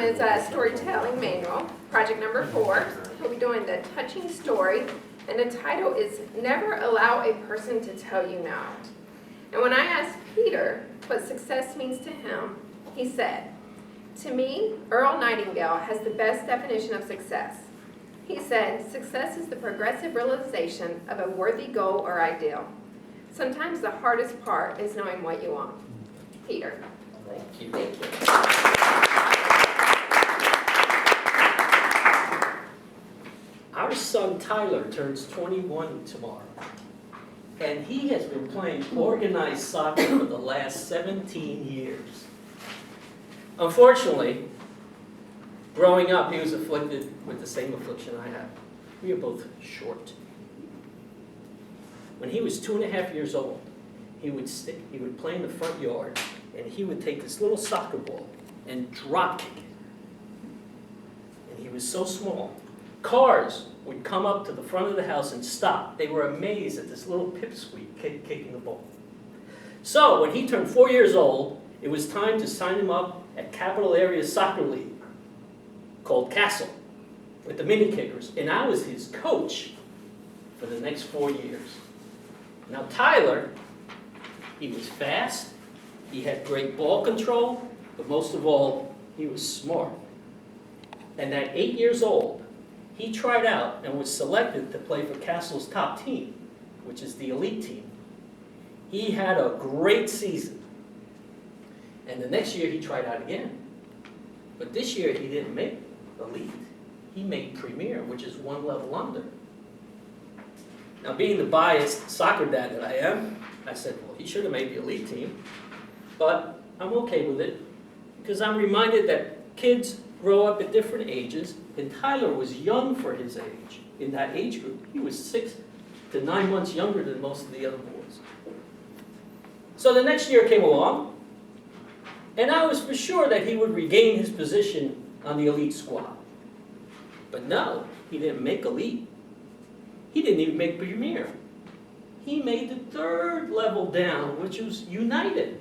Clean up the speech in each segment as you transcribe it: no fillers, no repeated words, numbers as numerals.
is Storytelling Manual, project number 4. We'll be doing the touching story, and the title is Never Allow a Person to Tell You No. And when I asked Peter what success means to him, he said, "To me, Earl Nightingale has the best definition of success. He said, success is the progressive realization of a worthy goal or ideal. Sometimes the hardest part is knowing what you want." Peter. Thank you. Thank you. Our son Tyler turns 21 tomorrow, and he has been playing organized soccer for the last 17 years. Unfortunately, growing up, he was afflicted with the same affliction I have. We are both short. When he was 2.5 years old, he would play in the front yard, and he would take this little soccer ball and drop kick it. And he was so small. Cars would come up to the front of the house and stop. They were amazed at this little pipsqueak kicking the ball. So when he turned 4 years old, it was time to sign him up at Capital Area Soccer League, called Castle, with the mini kickers. And I was his coach for the next 4 years. Now Tyler, he was fast, he had great ball control, but most of all, he was smart. And at 8 years old, he tried out and was selected to play for Castle's top team, which is the elite team. He had a great season. And the next year he tried out again. But this year he didn't make elite. He made premier, which is one level under. Now, being the biased soccer dad that I am, I said, well, he should have made the elite team. But I'm okay with it, because I'm reminded that kids grow up at different ages, and Tyler was young for his age. In that age group, he was 6 to 9 months younger than most of the other boys. So the next year came along, and I was for sure that he would regain his position on the elite squad. But no, he didn't make elite. He didn't even make premier. He made the 3rd level down, which was United.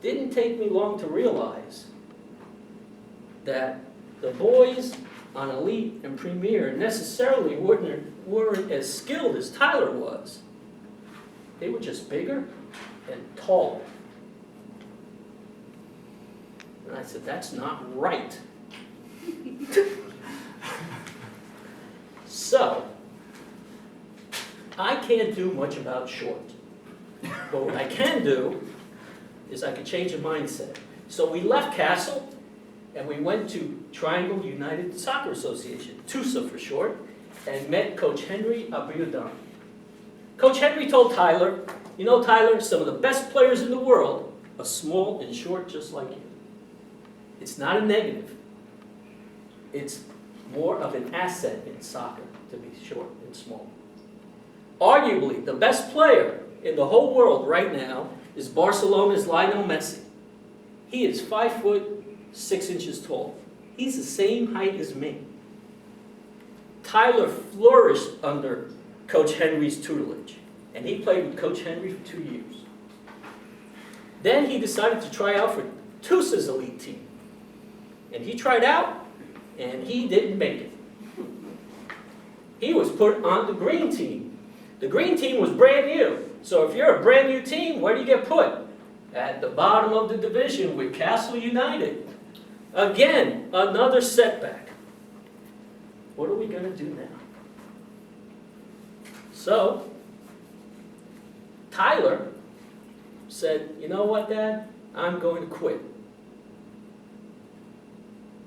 Didn't take me long to realize that the boys on elite and premier necessarily weren't as skilled as Tyler was. They were just bigger and taller. And I said, that's not right. So, I can't do much about short. But what I can do is I can change the mindset. So we left Castle, and we went to Triangle United Soccer Association, TUSA for short, and met Coach Henry Agiovlassitis. Coach Henry told Tyler, you know, Tyler, some of the best players in the world are small and short just like you. It's not a negative. It's more of an asset in soccer to be short and small. Arguably, the best player in the whole world right now is Barcelona's Lionel Messi. He is 5 foot 6 inches tall. He's the same height as me. Tyler flourished under Coach Henry's tutelage, and he played with Coach Henry for 2 years. Then he decided to try out for TUSA's elite team. And he tried out, and he didn't make it. He was put on the green team. The green team was brand new. So if you're a brand new team, where do you get put? At the bottom of the division with Castle United. Again, another setback. What are we going to do now? So, Tyler said, you know what, Dad? I'm going to quit.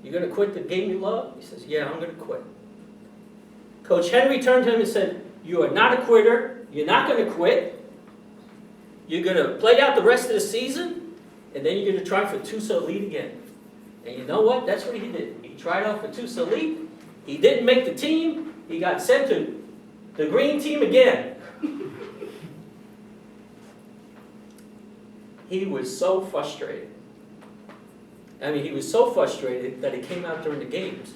You're going to quit the game you love? He says, yeah, I'm going to quit. Coach Henry turned to him and said, you are not a quitter. You're not going to quit. You're going to play out the rest of the season, and then you're going to try for TUSA Elite again. And you know what? That's what he did. He tried out for TUSA Elite. He didn't make the team. He got sent to the green team again. He was so frustrated. I mean, he was so frustrated that he came out during the games.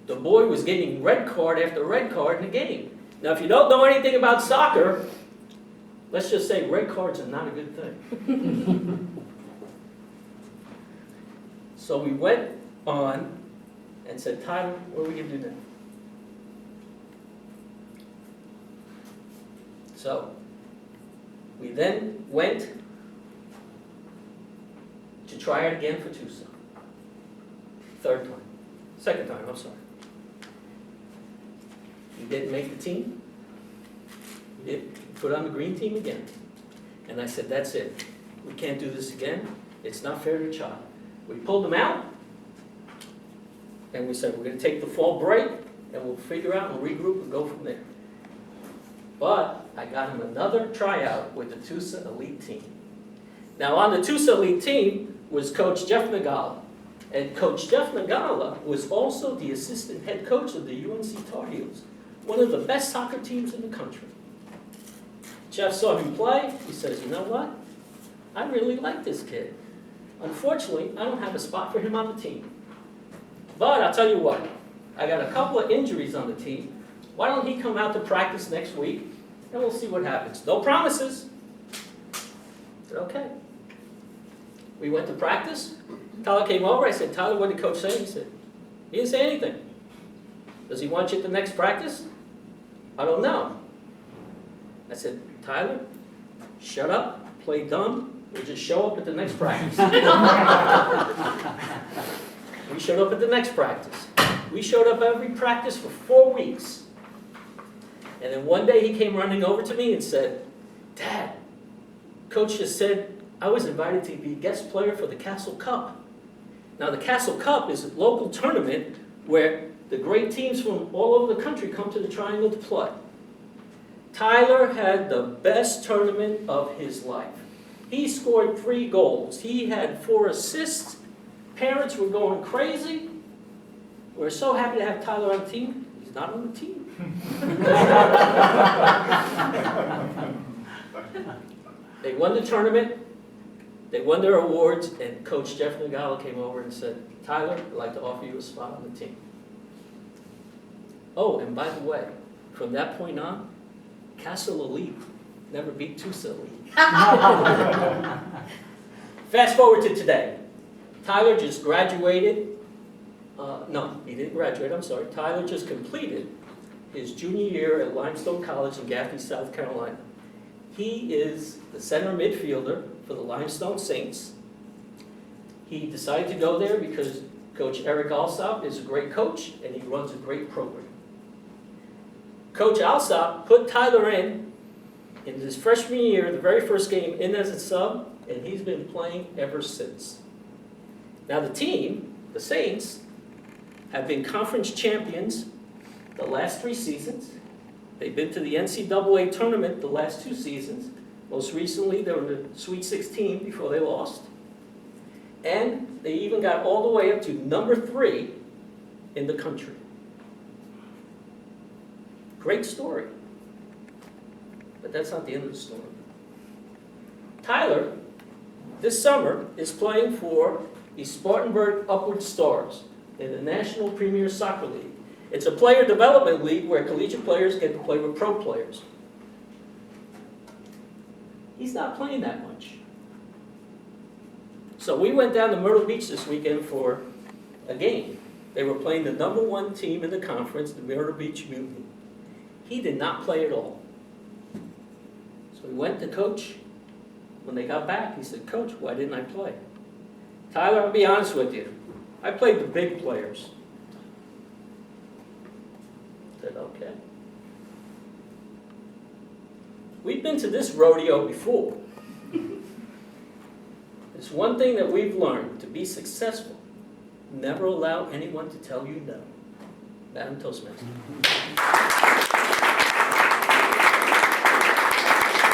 The boy was getting red card after red card in the game. Now, if you don't know anything about soccer, let's just say red cards are not a good thing. So we went on and said, Tyler, what are we going to do now? So we then went to try it again for Tucson. Second time, I'm sorry. He didn't make the team. He didn't put on the green team again. And I said, that's it. We can't do this again. It's not fair to the child. We pulled him out, and we said, we're going to take the fall break, and we'll figure out and regroup and go from there. But I got him another tryout with the Tusa Elite team. Now on the Tusa Elite team was Coach Jeff Nagala. And Coach Jeff Nagala was also the assistant head coach of the UNC Tar Heels, one of the best soccer teams in the country. Jeff saw him play. He says, you know what? I really like this kid. Unfortunately, I don't have a spot for him on the team. But I'll tell you what, I got a couple of injuries on the team. Why don't he come out to practice next week, and we'll see what happens. No promises. I said, okay. We went to practice. Tyler came over. I said, Tyler, what did Coach say? He said, he didn't say anything. Does he want you at the next practice? I don't know. I said, Tyler, shut up, play dumb, or just show up at the next practice. We showed up at the next practice. We showed up every practice for 4 weeks. And then one day he came running over to me and said, Dad, Coach just said I was invited to be a guest player for the Castle Cup. Now the Castle Cup is a local tournament where the great teams from all over the country come to the Triangle to play. Tyler had the best tournament of his life. He scored 3 goals. He had 4 assists. Parents were going crazy. We're so happy to have Tyler on the team. He's not on the team. They won the tournament. They won their awards, and Coach Jeff Nagala came over and said, Tyler, I'd like to offer you a spot on the team. Oh, and by the way, from that point on, Castle Elite never beat Tusa Elite. Fast forward to today. Tyler just graduated. No, he didn't graduate, I'm sorry. Tyler just completed his junior year at Limestone College in Gaffney, South Carolina. He is the center midfielder for the Limestone Saints. He decided to go there because Coach Eric Alsop is a great coach and he runs a great program. Coach Alsop put Tyler in his freshman year, the very first game, in as a sub, and he's been playing ever since. Now the team, the Saints, have been conference champions the last 3 seasons. They've been to the NCAA tournament the last 2 seasons. Most recently, they were in the Sweet 16 before they lost. And they even got all the way up to number 3 in the country. Great story. But that's not the end of the story. Tyler, this summer, is playing for the Spartanburg Upward Stars in the National Premier Soccer League. It's a player development league where collegiate players get to play with pro players. He's not playing that much. So we went down to Myrtle Beach this weekend for a game. They were playing the number 1 team in the conference, the Myrtle Beach Mutiny. He did not play at all. So we went to Coach. When they got back, he said, Coach, why didn't I play? Tyler, I'll be honest with you. I played the big players. I said, okay. We've been to this rodeo before. It's one thing that we've learned to be successful. Never allow anyone to tell you no. Madam Toastmaster.